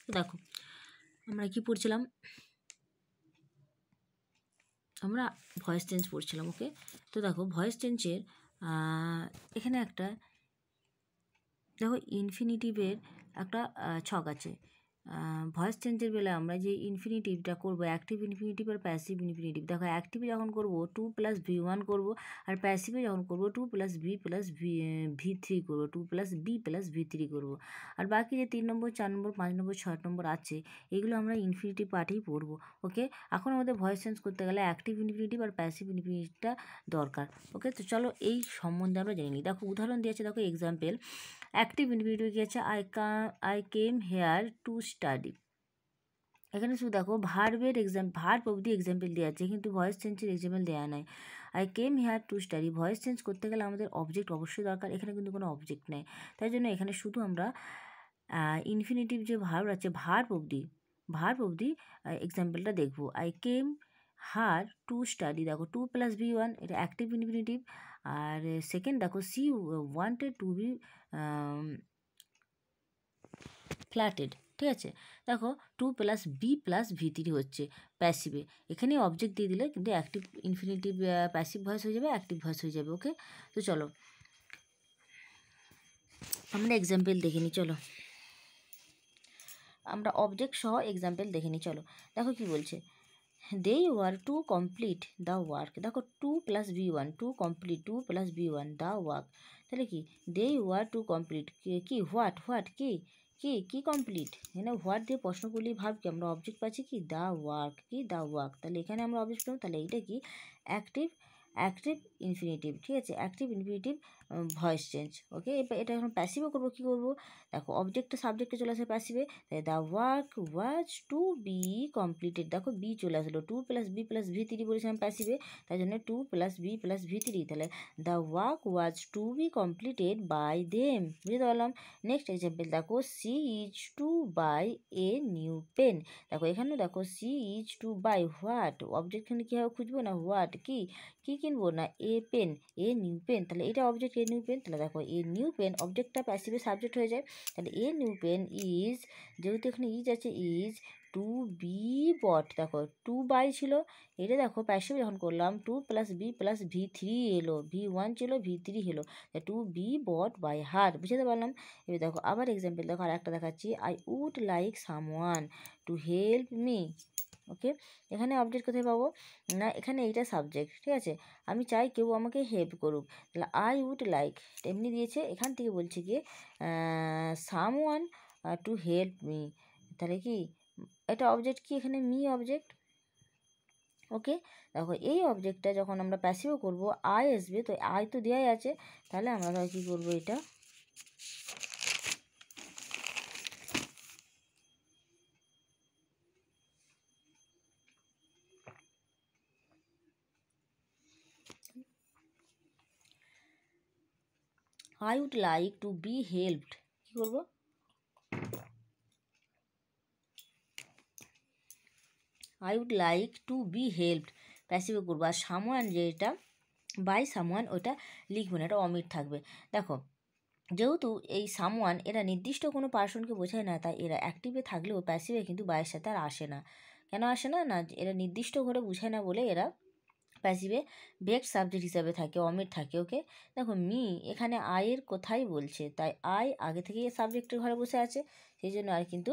তো দেখো আমরা কি পড়ছিলাম, আমরা ভয়েস চেঞ্জ পড়ছিলাম। ওকে, তো দেখো ভয়েস চেঞ্জের এখানে একটা দেখো ইনফিনিটিভের একটা ছক আছে। ভয়েস চেঞ্জের বেলায় আমরা যে ইনফিনিটিভটা করবো, অ্যাক্টিভ ইনফিনিটিভ আর প্যাসিভ ইনফিনিটিভ। দেখো অ্যাক্টিভে যখন করবো 2 + v1 করবো, আর প্যাসিভে যখন করবো 2 + b + v3 করবো, 2 + b + v3 করবো। আর বাকি যে 3 নম্বর, 4 নম্বর, 5 নম্বর, 6 নম্বর আছে, এগুলো আমরা ইনফিনিটিভ পার্টেই পড়বো। ওকে, এখন আমাদের ভয়েস চেঞ্জ করতে গেলে অ্যাক্টিভ ইনফিনিটিভ আর প্যাসিভ ইনফিনিটিভটা দরকার। ওকে, তো চলো এই সম্বন্ধে আমরা জেনে নিই। দেখো উদাহরণ দিয়েছে, দেখো এক্সাম্পল। অ্যাক্টিভ ইনফিনিটিভ কি আছে, I came here to study. এখানে শুধু দেখো ভার্বের ভার্ব অবধি এক্সাম্পল দেওয়া আছে, কিন্তু ভয়েস চেঞ্জের এক্সাম্পল দেওয়া নাই। I came here to study, voice change করতে গেলে আমাদের অবজেক্ট অবশ্যই দরকার, এখানে কিন্তু কোনো অবজেক্ট নেই। তাই জন্য এখানে শুধু আমরা ইনফিনিটিভ যে ভার্ব আছে, ভার্ব অবধি এক্সাম্পলটা দেখবো। I came her to study, দেখো 2 + v1, এটা অ্যাক্টিভ ইনফিনিটিভ। আর সেকেন্ড দেখো সি ওয়ান্টেড টু বি ফ্ল্যাটেড, ঠিক আছে। দেখো 2 + b + v3 হচ্ছে প্যাসিভে, এখানে অবজেক্ট দিয়ে দিলে কিন্তু অ্যাক্টিভ ইনফিনিটিভ প্যাসিভ ভয়েস হয়ে যাবে, অ্যাক্টিভ ভয়েস হয়ে যাবে। ওকে, তো চলো আমরা এক্সাম্পল দেখে নিই। চলো আমরা অবজেক্ট সহ এক্সাম্পল দেখে নিই। চলো দেখো কি বলছে, they were to complete the work. দেখো 2 + v1, to complete, 2 + v1 the work, তাহলে কি দে ওয়ার টু কমপ্লিট, কি হোয়াট কি কমপ্লিট, এখানে হোয়াট দিয়ে প্রশ্ন করলে ভাব কি আমরা অবজেক্ট পাচ্ছি কি দ্য ওয়ার্ক, কি দ্য ওয়ার্ক, তাহলে এখানে আমরা অবজেক্ট পেলাম, তাহলে এইটা কি অ্যাক্টিভ ইনফিনিটিভ, ঠিক আছে, অ্যাক্টিভ ইনফিনিটিভ ভয়েস চেঞ্জ। ওকে, এটা এখন প্যাসিভে করবো, কী করবো, দেখো অবজেক্টটা সাবজেক্টে চলে আসে প্যাসিভে, তাই the work was to be completed, দেখো বি চলে আসলো, 2 + b + v3 বলেছিলাম প্যাসিভে, তাই জন্য 2 + b + v3, তাহলে the work was to be completed by them, বুঝতে পারলাম। নেক্সট এক্সাম্পল দেখো, she is to buy a new pen. দেখো এখানেও দেখো she is to buy what, অবজেক্টখানে কীভাবে খুঁজবো না হোয়াট কি কিনবো না এ নিউ পেন, তাহলে এটা অবজেক্ট এ নিউ পেন, তাহলে দেখো এ নিউ পেন অবজেক্টটা প্যাসিভে সাবজেক্ট হয়ে যায়, তাহলে এ নিউ পেন ইজ, যেহেতু এখানে ইজ আছে, ইজ টু বি বট, দেখো টু বাই ছিল, এটা দেখো প্যাসিভ যখন করলাম 2 + b + v3 এলো, v1 ছিল v3 হলো, to be bought by her, বুঝতে পারলাম। এবার দেখো আবার এক্সাম্পল দেখো, আর একটা দেখাচ্ছি, I would like someone to help me. Okay, এখানে অবজেক্ট কোথায় পাবো না, এখানে এইটা সাবজেক্ট, ঠিক আছে, আমি চাই কেউ আমাকে হেল্প করুক, তাহলে আই উড লাইক এমনি দিয়েছে, এখান থেকে বলছে কি সামওয়ান টু হেল্প মি, তাহলে কি এটা অবজেক্ট কি এখানে মি অবজেক্ট। ওকে, দেখো এই অবজেক্টটা যখন আমরা প্যাসিভও করব আই আসবে, তো আই তো দেওয়াই আছে, তাহলে আমরা কী করবো, এটা I would like to be helped, কী করবো I would like to be helped, প্যাসিভে করবো, আর সামওয়ান যেটা বাই সামওয়ান ওটা লিখবো না, এটা অমিট থাকবে। দেখো যেহেতু এই সামওয়ান এরা নির্দিষ্ট কোনো পার্সনকে বোঝায় না, তাই এরা অ্যাক্টিভে থাকলেও প্যাসিভে কিন্তু বাইয়ের সাথে আর আসে না। কেন আসে না, না এরা নির্দিষ্ট করে বোঝায় না বলে এরা প্যাসিভে বেস্ট সাবজেক্ট হিসাবে থাকে, অমিট থাকে। ওকে, দেখো মি এখানে আয়ের কোথায় বলছে, তাই আই আগে থেকেই সাবজেক্টের ঘরে বসে আছে, সেই জন্য আর কিন্তু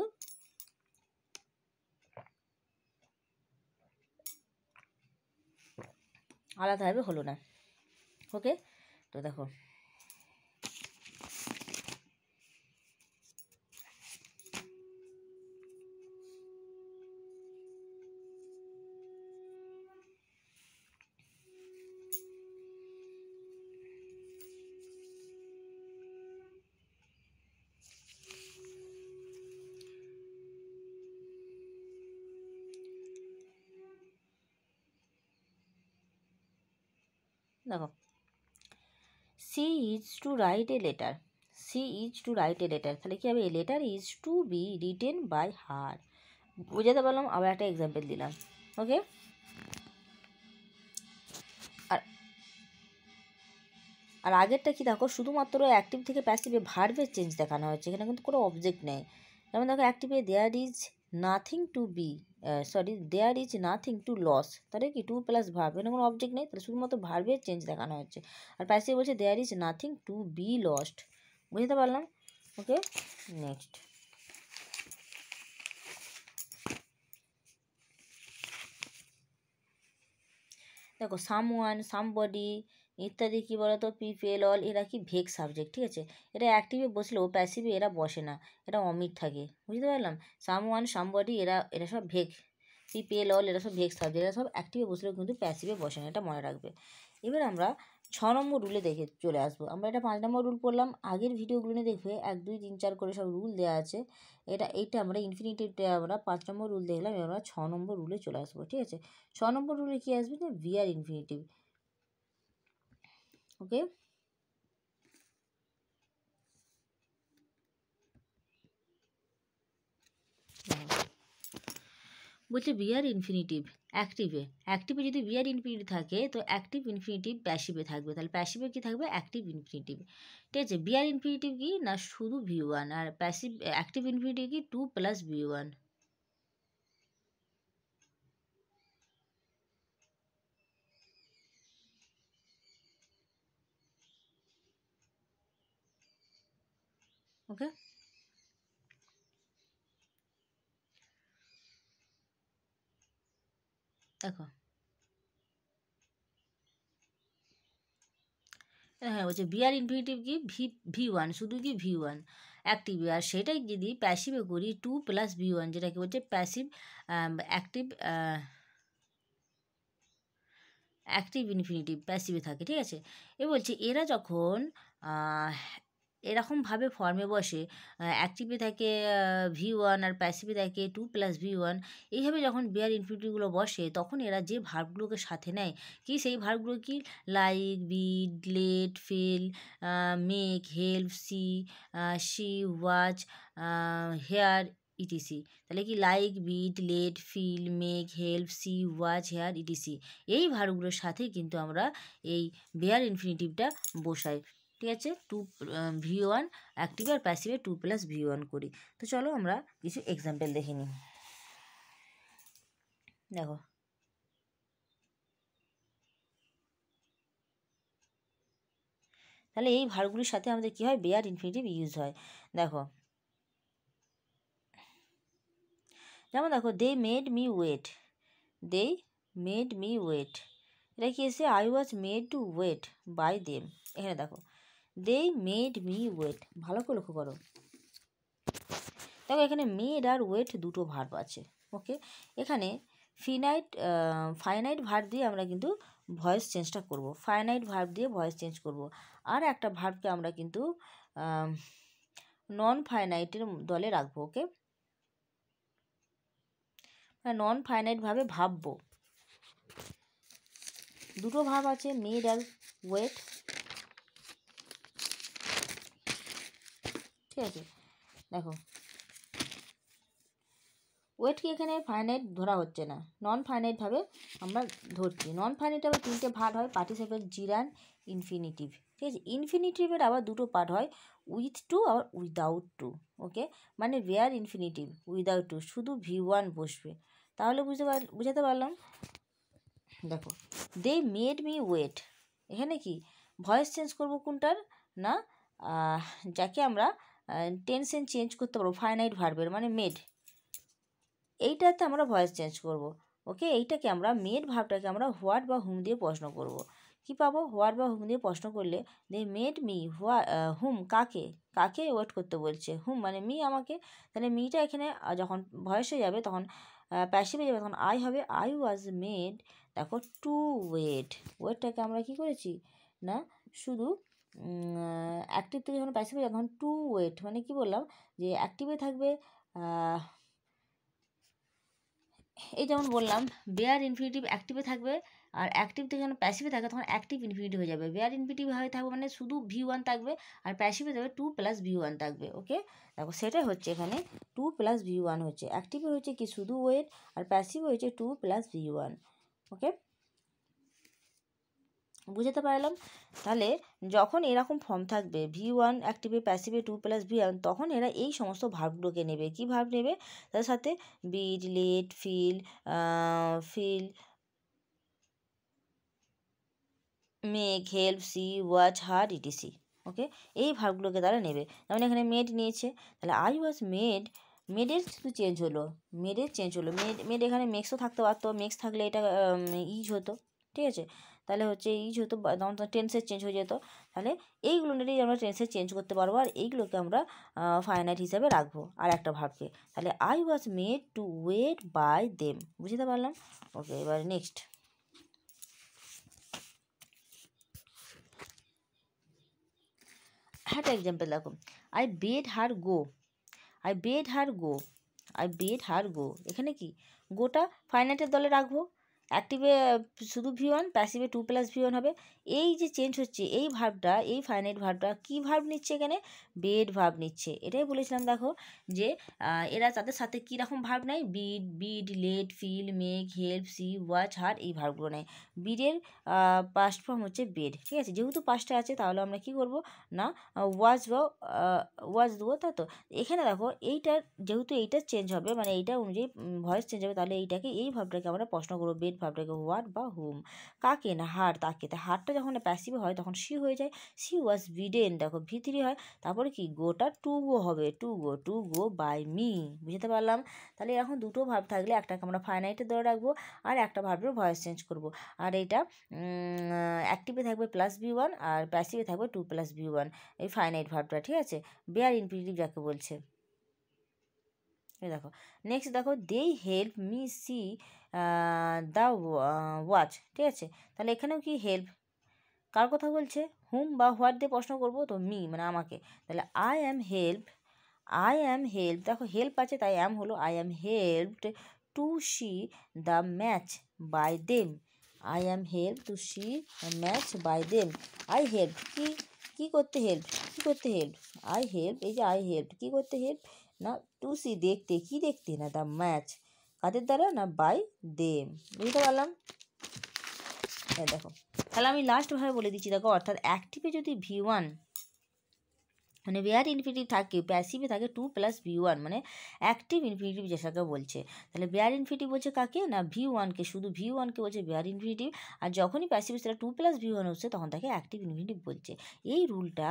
আলাদাভাবে হলো না। ওকে, তো দেখো দেখো she is to write a letter, তাহলে কী হবে, a letter is to be written by her, বুঝাতে পারলাম। আবার একটা এক্সাম্পল দিলাম। ওকে, আর আগেরটা কি দেখো শুধুমাত্র অ্যাক্টিভ থেকে প্যাসিভে ভার্বের চেঞ্জ দেখানো হচ্ছে, এখানে কিন্তু কোনো অবজেক্ট নেই, যেমন দেখো অ্যাক্টিভে there is nothing to be there is nothing to lose, তাহলে কি টু প্লাস ভার্ব, এখানে কোনো অবজেক্ট নেই, তাহলে শুধুমাত্র ভার্বের চেঞ্জ দেখানো হচ্ছে। আর প্যাসিভ বলছে there is nothing to be lost, বুঝতে পারলাম? ওকে, নেক্সট দেখো সামওয়ান, সামবডি ইত্যাদি কী বলতো, পিপল, অল, এরা কি ভেগ সাবজেক্ট, ঠিক আছে? এটা অ্যাক্টিভে বসলেও প্যাসিভে এরা বসে না, এটা অমিট থাকে, বুঝতে পারলাম? সামওয়ান, সামবডি এরা এরা সব ভেগ, পিপল, অল এরা সব ভেগ সাবজেক্ট, এরা সব অ্যাক্টিভে বসলেও কিন্তু প্যাসিভে বসে না, এটা মনে রাখবে। এবার আমরা 6 নম্বর রুলে দেখে চলে আসবো। আমরা এটা 5 নম্বর রুল পড়লাম, আগের ভিডিওগুলো নিয়ে দেখবে 1 2 3 4 করে সব রুল দেওয়া আছে। এইটা আমরা ইনফিনিটিভটা আমরা 5 নম্বর রুল দেখলাম, এবার আমরা 6 নম্বর রুলে চলে আসবো, ঠিক আছে? 6 নম্বর রুলে কী আসবে না, ভিআর ইনফিনিটিভ। ওকে, বলছে বিআর ইনফিনিটিভ অ্যাক্টিভে যদি বিআর ইনফিনিটিভ থাকে তো অ্যাক্টিভ ইনফিনিটিভ প্যাসিভে থাকবে, তাহলে প্যাসিভে কি থাকবে, অ্যাক্টিভ ইনফিনিটিভ, ঠিক আছে? বিআর ইনফিনিটিভ কি না, শুধু V1, আর প্যাসিভ অ্যাক্টিভ ইনফিনিটিভ কি 2 প্লাস V1। ওকে, দেখো হ্যাঁ বলছে বিআর ইনফিনিটিভ কি V1, শুধু কি V1 অ্যাক্টিভ, আর সেটাই যদি প্যাসিভে করি 2 প্লাস V1, যেটাকে বলছে প্যাসিভ অ্যাক্টিভ অ্যাক্টিভ ইনফিনিটিভ প্যাসিভে থাকে, ঠিক আছে? এ বলছে এরা যখন এরকমভাবে ফর্মে বসে, অ্যাক্টিভে থাকে V1 আর প্যাসিভে থাকে 2 প্লাস V1, এইভাবে যখন বিয়ার ইনফিনিটিভগুলো বসে তখন এরা যে ভার্বগুলোকে সাথে নেয়, কি সেই ভার্বগুলো কি, like, bid, let, fell, make, help, see, watch, hear, etc. তাহলে কি like, bid, let, feel, make, help, see, watch, hear, etc, এই ভার্বগুলোর সাথেই কিন্তু আমরা এই বেয়ার ইনফিনিটিভটা বসাই, ঠিক আছে? V1 অ্যাক্টিভ আর প্যাসিভে 2 প্লাস V1 করি। তো চলো আমরা কিছু এক্সাম্পল দেখে নিই। দেখো তাহলে এই ভার্বগুলির সাথে আমাদের কী হয়, বেয়ার ইনফিনিটিভ ইউজ হয়। দেখো যেমন দেখো they made me wait, they made me wait, এটা কি এসে I was made to wait by them. এখানে দেখো দে মেড মি ওয়েট, ভালো করে লক্ষ্য করো, দেখো এখানে মেড আর ওয়েট দুটো ভার্ব আছে। ওকে, এখানে ফাইনাইট ভার্ব দিয়ে আমরা কিন্তু ভয়েস চেঞ্জটা করব, ফাইনাইট ভার্ব দিয়ে ভয়েস চেঞ্জ করব। আর একটা ভার্বকে আমরা কিন্তু নন ফাইনাইটের দলে রাখবো। ওকে, নন ফাইনাইটভাবে ভাববো। দুটো ভার্ব আছে, মেড আর ওয়েট, ঠিক আছে? দেখো ওয়েটকে এখানে ফাইনাইট ধরা হচ্ছে না, নন ফাইনাইটভাবে আমরা ধরছি। নন ফাইনাইট আবার 3টে ভার্ব হয়, পার্টিসিপেল, জিরান, ইনফিনিটিভ, ঠিক আছে? ইনফিনিটিভের আবার 2টো পার্ট হয়, উইথ টু আর উইদাউট টু। ওকে, মানে ওয়্যার ইনফিনিটিভ উইদাউট টু, শুধু V1 বসবে, তাহলে বুঝাতে পারলাম। দেখো দে মেড মি ওয়েট, এখানে কি ভয়েস চেঞ্জ করব কোনটার না, যাকে আমরা টেনশন চেঞ্জ করতে পারবো ফাইনাইট ভার্বের, মানে মেড, এইটাতে আমরা ভয়েস চেঞ্জ করব। ওকে, এইটাকে আমরা মেড ভাবটাকে আমরা হোয়াট বা হুম দিয়ে প্রশ্ন করব। কি পাবো, হোয়াট বা হুম দিয়ে প্রশ্ন করলে দে মেড মি হুম, কাকে কাকে ওয়েট করতে বলছে, হুম মানে মি আমাকে, তাহলে মিটা এখানে যখন ভয়েসে যাবে তখন প্যাসিভে যাবে, তখন আই হবে, আই ওয়াজ মেড দেখো টু ওয়েট, ওয়েটটাকে আমরা কি করেছি না, শুধু অ্যাক্টিভ থেকে যখন প্যাসিভে যাবে তখন টু ওয়েট, মানে কি বললাম যে অ্যাক্টিভে থাকবে এই যেমন বললাম বেয়ার ইনফিনিটিভ অ্যাক্টিভে থাকবে, আর অ্যাক্টিভ থেকে যখন প্যাসিভে থাকবে তখন অ্যাক্টিভ ইনফিনিটিভ হয়ে যাবে। বেয়ার ইনফিনিটিভ হয়ে থাকবে মানে শুধু V1 থাকবে, আর প্যাসিভে থাকবে 2 প্লাস V1 থাকবে। ওকে, দেখো সেটাই হচ্ছে এখানে 2 প্লাস V1 হচ্ছে, অ্যাক্টিভে হচ্ছে কি শুধু ওয়েট, আর প্যাসিভে হচ্ছে 2 প্লাস V1। ওকে, বুঝতে পারলাম? তাহলে যখন এরকম ফর্ম থাকবে V1 অ্যাক্টিভে প্যাসিভে 2 + V1, তখন এরা এই সমস্ত ভার্বগুলোকে নেবে। কি ভার্ব নেবে? তার সাথে bid, let, feel, make, help, see, watch, heard, etc. Okay, এই ভার্বগুলোকে তারা নেবে। যেমন এখানে মেড নিয়েছে, তাহলে আই ওয়াজ মেড, মেডের শুধু চেঞ্জ হলো, মেড এখানে মেক্সও থাকতে পারতো, মেক্স থাকলে এটা ইজ হতো, ঠিক আছে? তাহলে হচ্ছে ইজ হতো, তখন তো টেন্সের চেঞ্জ হয়ে যেত। তাহলে এইগুলো নিলেই আমরা টেন্সের চেঞ্জ করতে পারবো, আর এইগুলোকে আমরা ফাইনাইট হিসাবে রাখবো আর একটা ভার্বকে। তাহলে I was made to wait by them. বুঝতে পারলাম? ওকে, এবার নেক্সট একটা এক্সাম্পল দেখো। I bade her go, I bade her go, I bade her go. এখানে কি গোটা ফাইনাইটের দলে রাখবো, অ্যাক্টিভে শুধু V1, প্যাসিভে 2 + V1 হবে। এই যে চেঞ্জ হচ্ছে এই ভার্বটা, এই ফাইনাইট ভার্বটা কী ভার্ব নিচ্ছে এখানে? বেড ভার্ব নিচ্ছে। এটাই বলেছিলাম দেখো যে এরা তাদের সাথে কী রকম ভার্ব নেয়? Bid, let, feel, make, help, see, watch, heard, এই ভার্বগুলো নেয়। বিডের পাস্ট ফর্ম হচ্ছে বেড, ঠিক আছে? যেহেতু পাস্টে আছে তাহলে আমরা কী করবো না ওয়াজ বা ওয়াজ দেবো, তাই তো? এখানে দেখো এইটার যেহেতু এইটা চেঞ্জ হবে, মানে এইটা অনুযায়ী ভয়েস চেঞ্জ হবে, তাহলে এইটাকে এই ভাবটাকে আমরা প্রশ্ন করবো, বেড ভাবটাকে হোয়াট বা হুম। কাকে না হার, তাকে। তা হারটা যখন প্যাসিভ হয় তখন সি হয়ে যায়, সি ওয়াজ বিডেন, দেখো V3 হয়। তারপরে কি গোটা টু গো হবে, টু গো বাই মি। বুঝতে পারলাম? তাহলে এখন দুটো ভাব থাকলে একটাকে আমরা ফাইনাইটে ধরে রাখবো আর একটা ভাবের ভয়েস চেঞ্জ করব। আর এইটা অ্যাক্টিভে থাকবে +V1 আর প্যাসিভে থাকবে 2 + V1, এই ফাইনাইট ভাবটা, ঠিক আছে? বেয়ার ইনফিনিটিভ যাকে বলছে। এই দেখো নেক্সট দেখো, দেই help me C the watch, ঠিক আছে? তাহলে এখানেও কি হেল্প, কার কথা বলছে? হুম বা হোয়াট দিয়ে প্রশ্ন করবো, তো মি মানে আমাকে। তাহলে আই অ্যাম হেল্প, দেখো হেল্প আছে তাই অ্যাম হলো, I am helped to see the match by them, I am help to see match by them. I help কি, কী করতে হেল্প, কী করতে হেল্প? আই হেল্প, এই যে আই হেল্প কী করতে হেল্প না টু সি দেখতে, কি দেখতে না দ্য ম্যাচ, কাদের দ্বারা না বাই দেম। বুঝতে পারলাম? এই দেখো, তাহলে আমি লাস্টভাবে বলে দিচ্ছি দেখো, অর্থাৎ অ্যাক্টিভে যদি V1 মানে বেয়ার ইনফিনিটিভ থাকে, প্যাসিভে থাকে 2 + V1, মানে অ্যাক্টিভ ইনফিনিটিভ যেটাকে বলছে। তাহলে বেয়ার ইনফিনিটিভ বলছে কাকে না V1কে, শুধু V1কে বলছে বেয়ার ইনফিনিটিভ। আর যখনই প্যাসিভ সেটা 2 + V1 হচ্ছে তখন তাকে অ্যাক্টিভ ইনফিনিটিভ বলছে। এই রুলটা,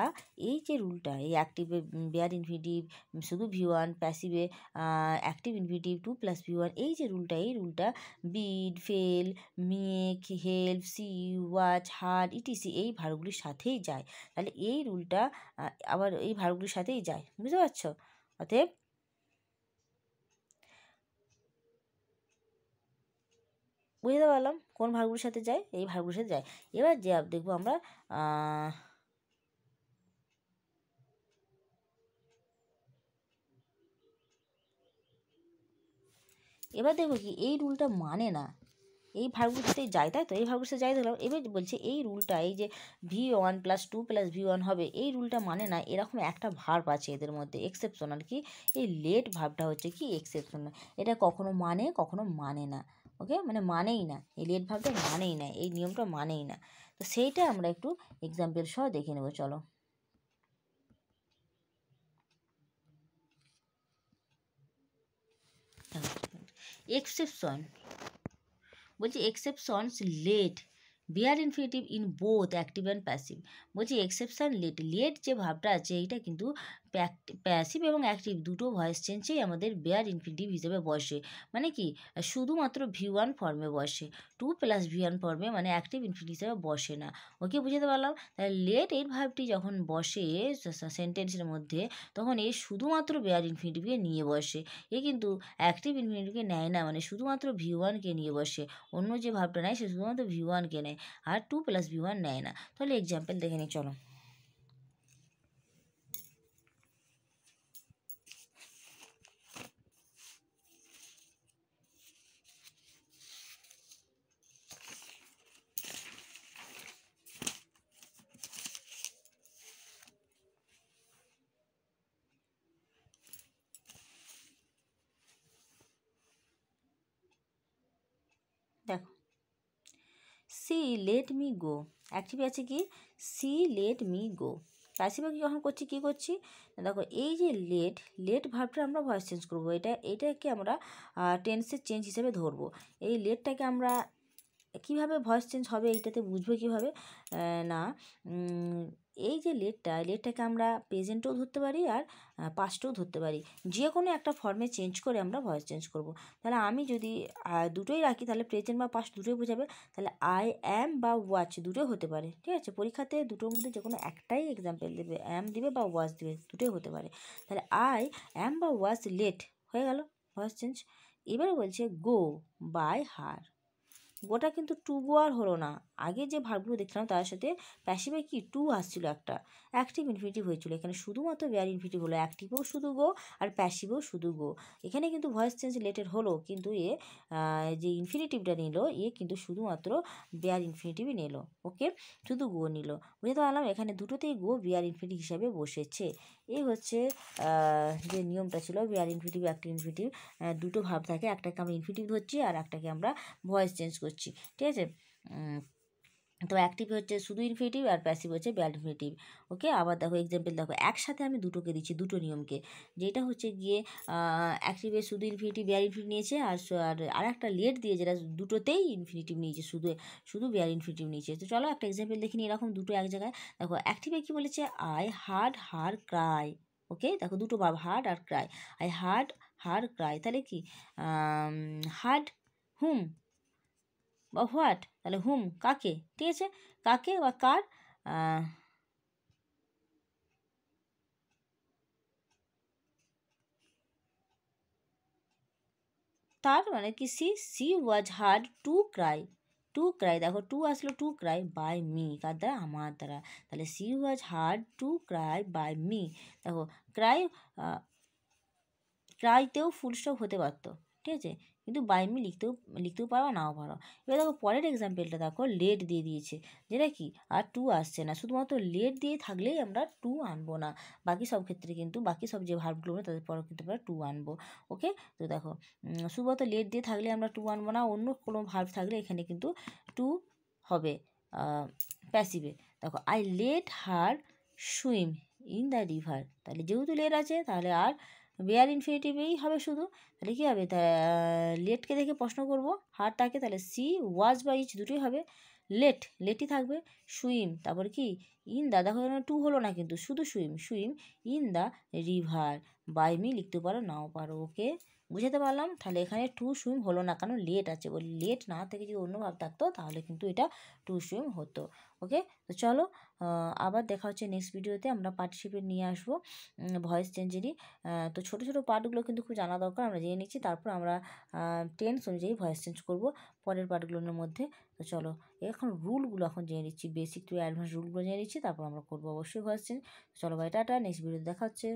এই যে রুলটা, এই অ্যাক্টিভে বেয়ার ইনফিনিটিভ, শুধু V1, প্যাসিভে অ্যাক্টিভ ইনফিনিটিভ 2 + V1, এই যে রুলটা, এই রুলটা bid, fell, make, help, see, watch, heard, etc এই ভার্বগুলির সাথেই যায়। তাহলে এই রুলটা আবার এই ভার্বগুলির সাথেই যায়। বুঝতে পারছো? অতএব বুঝতে পারলাম কোন ভার্বগুলির সাথে যায়, এই ভার্বগুলির সাথে যায়। এবার যে দেখবো আমরা এবার দেখবো কি এই রুলটা মানে না, এই ভার্বগুলোর সাথেই যায়, তাই তো? এই ভার্বগুলোর সাথে যায় ধরলাম। এবার বলছে এই রুলটা, এই যে V1 + 2 + V1 হবে, এই রুলটা মানে না, এরকম একটা ভার্ব আছে এদের মধ্যে এক্সেপশনাল। কি? এই লেট ভার্বটা হচ্ছে কি এক্সেপশনাল, এটা কখনো মানে কখনো মানে না। ওকে, মানে মানেই না, এই লেট ভার্বটা মানেই না, এই নিয়মটা মানেই না। তো সেইটা আমরা একটু এক্সাম্পল সহ দেখে নেবো, চলো। এক্সেপশন বলছি, exceptions let bare infinitive in both active and passive. বলছি এক্সেপশন লেট, লেট যে ভাবটা আছে এইটা কিন্তু প্যাসিভ এবং অ্যাক্টিভ দুটো ভয়েস চেঞ্জেই আমাদের বেয়ার ইনফিনিটিভ হিসেবে বসে। মানে কি শুধুমাত্র V1 ফর্মে বসে, 2 + V1 ফর্মে মানে অ্যাক্টিভ ইনফিনিটিভ হিসেবে বসে না। ওকে, বুঝতে পারলাম? তাহলে লেট এই ভাবটি যখন বসে সেন্টেন্সের মধ্যে, তখন এ শুধুমাত্র বেয়ার ইনফিনিটিভকে নিয়ে বসে, এ কিন্তু অ্যাক্টিভ ইনফিনিটিভকে নেয় না, মানে শুধুমাত্র V1কে নিয়ে বসে। অন্য যে ভাবটা নেয় সে শুধুমাত্র V1কে নেয়, আর 2 + V1 নেয় না। তাহলে এক্সাম্পল দেখে নিই, চলো। দেখো, সি লেট মি গো। অ্যাক্টিভে আছে কি সি লেট মি গো। প্যাসিভে কি যখন করছি কী করছি, দেখো এই যে লেট ভার্বটা আমরা ভয়েস চেঞ্জ করবো, এটাকে আমরা টেন্সের চেঞ্জ হিসেবে ধরবো। এই লেটটাকে আমরা কীভাবে ভয়েস চেঞ্জ হবে এইটাতে বুঝবো কীভাবে না, এই যে লেটটাকে আমরা প্রেজেন্টেও ধরতে পারি আর পাস্টেও ধরতে পারি, যে কোনো একটা ফর্মে চেঞ্জ করে আমরা ভয়েস চেঞ্জ করব। তাহলে আমি যদি দুটোই রাখি তাহলে প্রেজেন্ট বা পাস্ট দুটোই বোঝাবে, তাহলে আই অ্যাম বা ওয়াচ দুটোই হতে পারে, ঠিক আছে। পরীক্ষাতে দুটোর মধ্যে যে কোনো একটাই এক্সাম্পল দেবে, অ্যাম দিবে বা ওয়াচ দিবে, দুটোই হতে পারে। তাহলে আই অ্যাম বা ওয়াচ লেট হয়ে গেল ভয়েস চেঞ্জ। এবারে বলছে গো বাই হার। গোটা কিন্তু টু গো আর হলো না, আগে যে ভার্বগুলো দেখলাম তার সাথে প্যাসিভে কি টু আসছিল, একটা অ্যাক্টিভ ইনফিনিটিভ হয়েছিল, এখানে শুধুমাত্র বেয়ার ইনফিনিটিভ হলো, অ্যাক্টিভেও শুধু গো আর প্যাসিভেও শুধু গো। এখানে কিন্তু ভয়েস চেঞ্জ লেটের হলো, কিন্তু যে ইনফিনিটিভটা নিল কিন্তু শুধুমাত্র বেয়ার ইনফিনিটিভই নিল, ওকে, শুধু গো নিল। বুঝতে পারলাম এখানে দুটোতেই গো বেয়ার ইনফিনিটিভ হিসাবে বসেছে। এই হচ্ছে যে নিয়মটা ছিল, বেয়ার ইনফিনিটিভ অ্যাক্টিভ ইনফিনিটিভ দুটো ভাব থাকে, একটাকে আমরা ইনফিনিটিভ ধরছি আর একটাকে আমরা ভয়েস চেঞ্জ করছি, ঠিক আছে। তো অ্যাক্টিভ হচ্ছে শুধু ইনফিনিটিভ আর প্যাসিভ হচ্ছে বেয়ার ইনফিনিটিভ, ওকে। আবার দেখো এক্সাম্পল দেখো, একসাথে আমি দুটোকে দিচ্ছি, দুটো নিয়মকে, যেটা হচ্ছে গিয়ে অ্যাক্টিভে শুধু ইনফিনিটিভ বেয়ার ইনফিনিটিভ নিয়েছে, আর একটা লেট দিয়ে যেটা দুটোতেই ইনফিনিটিভ নিয়েছে, শুধু বেয়ার ইনফিনিটিভ নিয়েছে। তো চলো একটা এক্সাম্পল দেখে নিই, এরকম দুটো এক জায়গায়। দেখো অ্যাক্টিভে কী বলেছে, I heard her cry, okay. দেখো দুটো ভাব, হার্ড আর cry, I heard her cry, তাহলে কি হার্ড হুম বা হোয়াট, তাহলে হুম কাকে, ঠিক আছে, কাকে বা কার, তার মানে কি she was heard to cry, দেখো টু আসলো টু ক্রাই বাই মি, কার দ্বারা, আমার দ্বারা। তাহলে she was heard to cry by me. দেখো ক্রাই, ক্রাইতেও ফুল স্টপ হতে পারতো, ঠিক আছে, কিন্তু বাই মি লিখতেও পারো নাও পারো। এবার দেখো পরের এক্সাম্পলটা দেখো, লেট দিয়ে দিয়েছে, যেটা কি আর টু আসছে না, শুধুমাত্র লেট দিয়ে থাকলেই আমরা টু আনবো না, বাকি সব ক্ষেত্রে কিন্তু বাকি সব যে ভার্বগুলো তাদের পরে কিন্তু আমরা টু আনবো, ওকে। তো দেখো শুধুমাত্র লেট দিয়ে থাকলে আমরা টু আনবো না, অন্য কোনো ভার্ব থাকলে এখানে কিন্তু টু হবে প্যাসিভে। দেখো I let her swim in the river, তাহলে যেহেতু লেট আছে তাহলে আর বেয়ার ইনফিনিটিভেই হবে শুধু, তাহলে কী হবে, তা লেটকে দেখে প্রশ্ন করব, হারটাকে, তাহলে সি ওয়াজ বা ইচ দুটোই হবে, লেটই থাকবে, সুইম তারপর কি ইন দা, দেখো এখানে টু হলো না কিন্তু শুধু swim in the river, by me লিখতে পারো নাও পারো, ওকে। বুঝাতে পারলাম, তাহলে এখানে টু সুইম হলো না, কারণ লেট আছে, বলি লেট না থেকে যদি অন্য ভাব থাকতো তাহলে কিন্তু এটা টু সুইম হতো, ওকে। তো চলো আবার দেখা হচ্ছে নেক্সট ভিডিওতে, আমরা পার্টিসিপেট নিয়ে আসবো ভয়েস চেঞ্জেরই। তো ছোটো ছোটো পার্টগুলো কিন্তু খুব জানা দরকার, আমরা জেনে নিচ্ছি, তারপর আমরা টেন্স অনুযায়ী ভয়েস চেঞ্জ করব পরের পার্টগুলোর মধ্যে। তো চলো এখন রুলগুলো এখন জেনে নিচ্ছি, বেসিক টু অ্যাডভান্স রুলগুলো জেনে নিচ্ছি, তারপর আমরা করবো অবশ্যই ভয়েস চেঞ্জ। চলো ভাই টাটা, নেক্সট ভিডিওতে দেখা হচ্ছে।